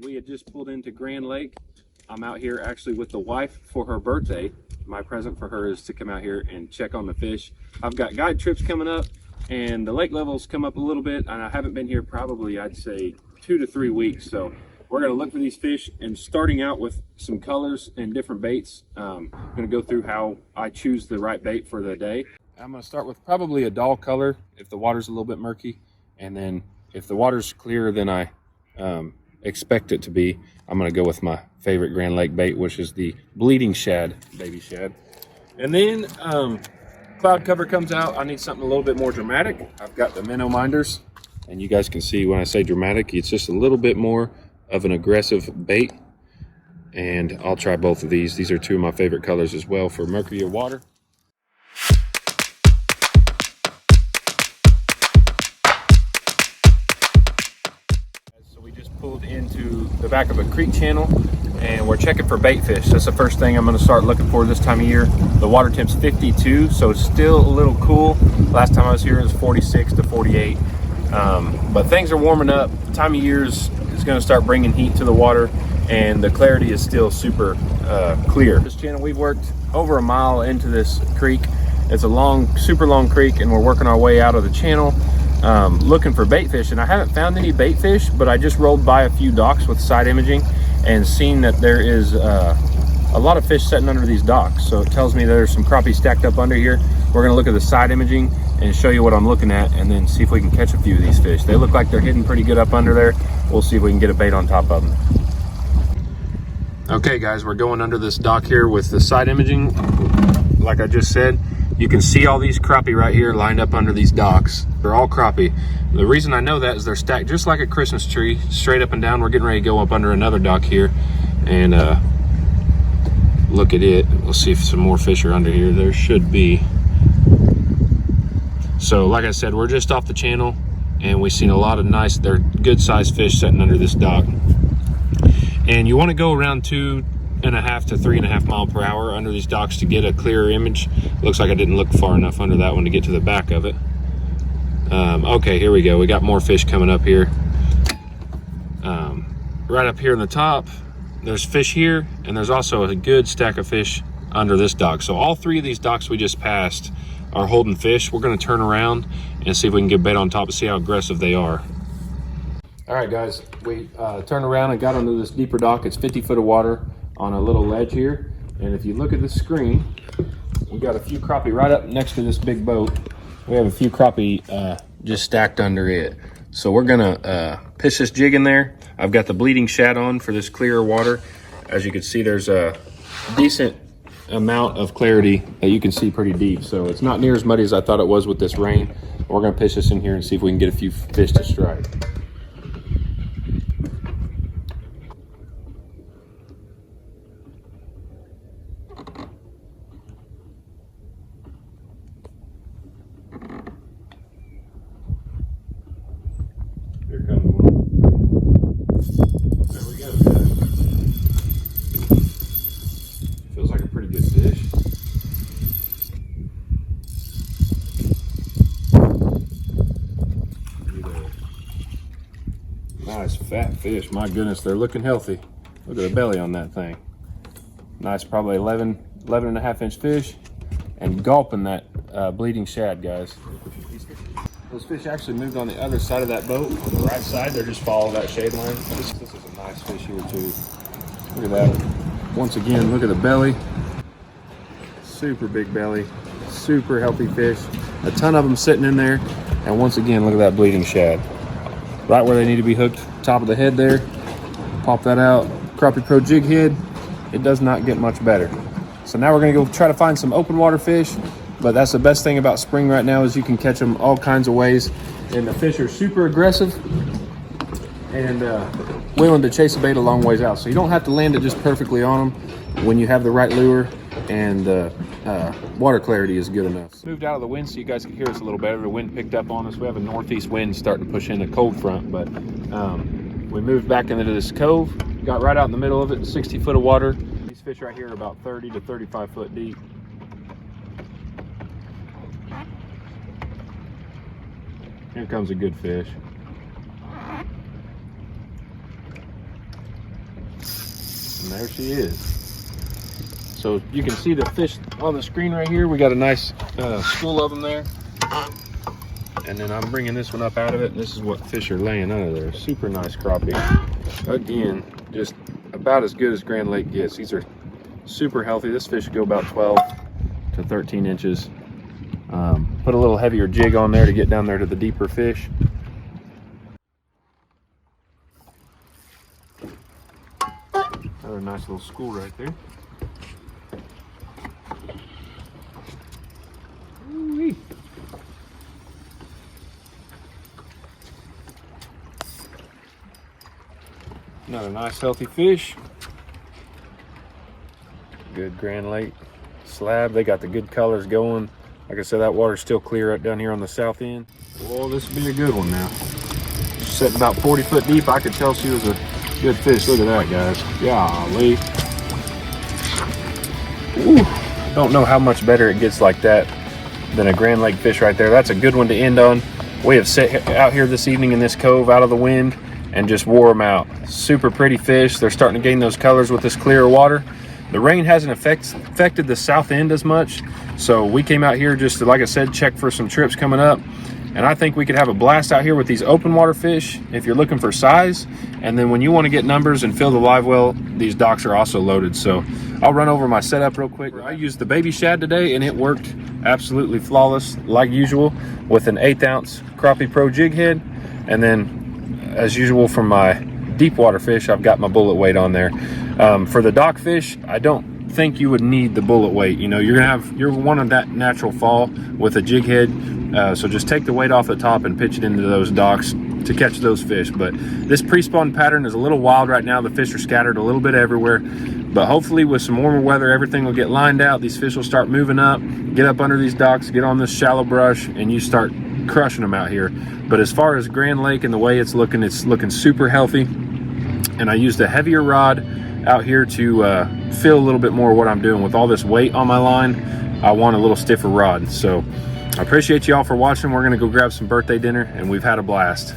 We had just pulled into Grand Lake. I'm out here actually with the wife for her birthday. My present for her is to come out here and check on the fish. I've got guide trips coming up and the lake levels come up a little bit, and I haven't been here probably, I'd say 2 to 3 weeks. So we're going to look for these fish, and starting out with some colors and different baits. I'm going to go through how I choose the right bait for the day. I'm going to start with probably a dull color if the water's a little bit murky, and then if the water's clearer than I expect it to be, I'm going to go with my favorite Grand Lake bait, which is the bleeding shad, baby shad. And then cloud cover comes out. I need something a little bit more dramatic. I've got the minnow minders, and you guys can see when I say dramatic, it's just a little bit more of an aggressive bait. And I'll try both of these. These are two of my favorite colors as well for murkier water. So we just pulled into the back of a creek channel and we're checking for bait fish. That's the first thing I'm going to start looking for this time of year. The water temp's 52, so it's still a little cool. Last time I was here it was 46 to 48. But things are warming up. The time of year is going to start bringing heat to the water, and the clarity is still super clear. This channel, we've worked over a mile into this creek. It's a long, super long creek, and we're working our way out of the channel looking for bait fish. And I haven't found any bait fish, but I just rolled by a few docks with side imaging and seen that there is a lot of fish sitting under these docks. So it tells me there's some crappie stacked up under here. We're going to look at the side imaging and show you what I'm looking at, and then see if we can catch a few of these fish. They look like they're hidden pretty good up under there. We'll see if we can get a bait on top of them. Okay guys, we're going under this dock here with the side imaging. Like I just said, you can see all these crappie right here lined up under these docks. They're all crappie. The reason I know that is they're stacked just like a Christmas tree, straight up and down. We're getting ready to go up under another dock here and look at it. We'll see if some more fish are under here. There should be. So like I said, we're just off the channel and we've seen a lot of nice, they're good sized fish sitting under this dock. And you want to go around 2.5 to 3.5 miles per hour under these docks to get a clearer image. Looks like I didn't look far enough under that one to get to the back of it. Okay, here we go. We got more fish coming up here. Right up here in the top, there's fish here, and there's also a good stack of fish under this dock. So all three of these docks we just passed are holding fish. We're going to turn around and see if we can get bait on top and see how aggressive they are. All right guys, we turned around and got onto this deeper dock. It's 50 foot of water on a little ledge here, and if you look at the screen, we got a few crappie right up next to this big boat. We have a few crappie just stacked under it. So we're gonna pitch this jig in there. I've got the bleeding shad on for this clearer water. As you can see, there's a decent amount of clarity that you can see pretty deep. So it's not near as muddy as I thought it was with this rain. We're gonna pitch this in here and see if we can get a few fish to strike. Here comes one. There we go, guys. Feels like a pretty good fish. Nice fat fish. My goodness, they're looking healthy. Look at the belly on that thing. Nice, probably 11.5 inch fish, and gulping that bleeding shad, guys. Those fish actually moved on the other side of that boat, on the right side. They're just following that shade line. This is a nice fish here too. Look at that. Once again, look at the belly. Super big belly, super healthy fish. A ton of them sitting in there. And once again, look at that bleeding shad. Right where they need to be hooked, top of the head there. Pop that out. Crappie Pro jig head. It does not get much better. So now we're gonna go try to find some open water fish. But that's the best thing about spring right now, is you can catch them all kinds of ways. And the fish are super aggressive and willing to chase a bait a long ways out. So you don't have to land it just perfectly on them when you have the right lure and water clarity is good enough. Moved out of the wind so you guys can hear us a little better. The wind picked up on us. We have a northeast wind starting to push in a cold front, but we moved back into this cove, got right out in the middle of it, 60 foot of water. These fish right here are about 30 to 35 foot deep. Here comes a good fish. And there she is. So you can see the fish on the screen right here. We got a nice school of them there. And then I'm bringing this one up out of it, and this is what fish are laying under there. Super nice crappie. Again, just about as good as Grand Lake gets. These are super healthy. This fish will go about 12 to 13 inches. Put a little heavier jig on there to get down there to the deeper fish. Another nice little school right there. Ooh-wee. Another nice healthy fish. Good Grand Lake slab. They got the good colors going. Like I said, that water's still clear right down here on the south end. Well, this would be a good one now. She's sitting about 40 foot deep. I could tell she was a good fish. Look at that, guys. Golly. Ooh. Don't know how much better it gets like that than a Grand Lake fish right there. That's a good one to end on. We have sat out here this evening in this cove out of the wind and just wore them out. Super pretty fish. They're starting to gain those colors with this clear water. The rain hasn't affected the south end as much, so we came out here just to, like I said, check for some trips coming up. And I think we could have a blast out here with these open water fish if you're looking for size. And then when you want to get numbers and fill the live well, these docks are also loaded. So I'll run over my setup real quick. I used the baby shad today, and it worked absolutely flawless like usual with an 1/8 ounce Crappie Pro jig head. And then as usual for my deep water fish, I've got my bullet weight on there. For the dock fish, I don't think you would need the bullet weight. You know, you're wanting that natural fall with a jig head. So just take the weight off the top and pitch it into those docks to catch those fish. But this pre-spawn pattern is a little wild right now. The fish are scattered a little bit everywhere, but hopefully with some warmer weather, everything will get lined out. These fish will start moving up, get up under these docks, get on this shallow brush, and you start crushing them out here. But as far as Grand Lake and the way it's looking super healthy. And I used a heavier rod out here to feel a little bit more what I'm doing. With all this weight on my line, I want a little stiffer rod. So I appreciate you all for watching. We're gonna go grab some birthday dinner, and we've had a blast.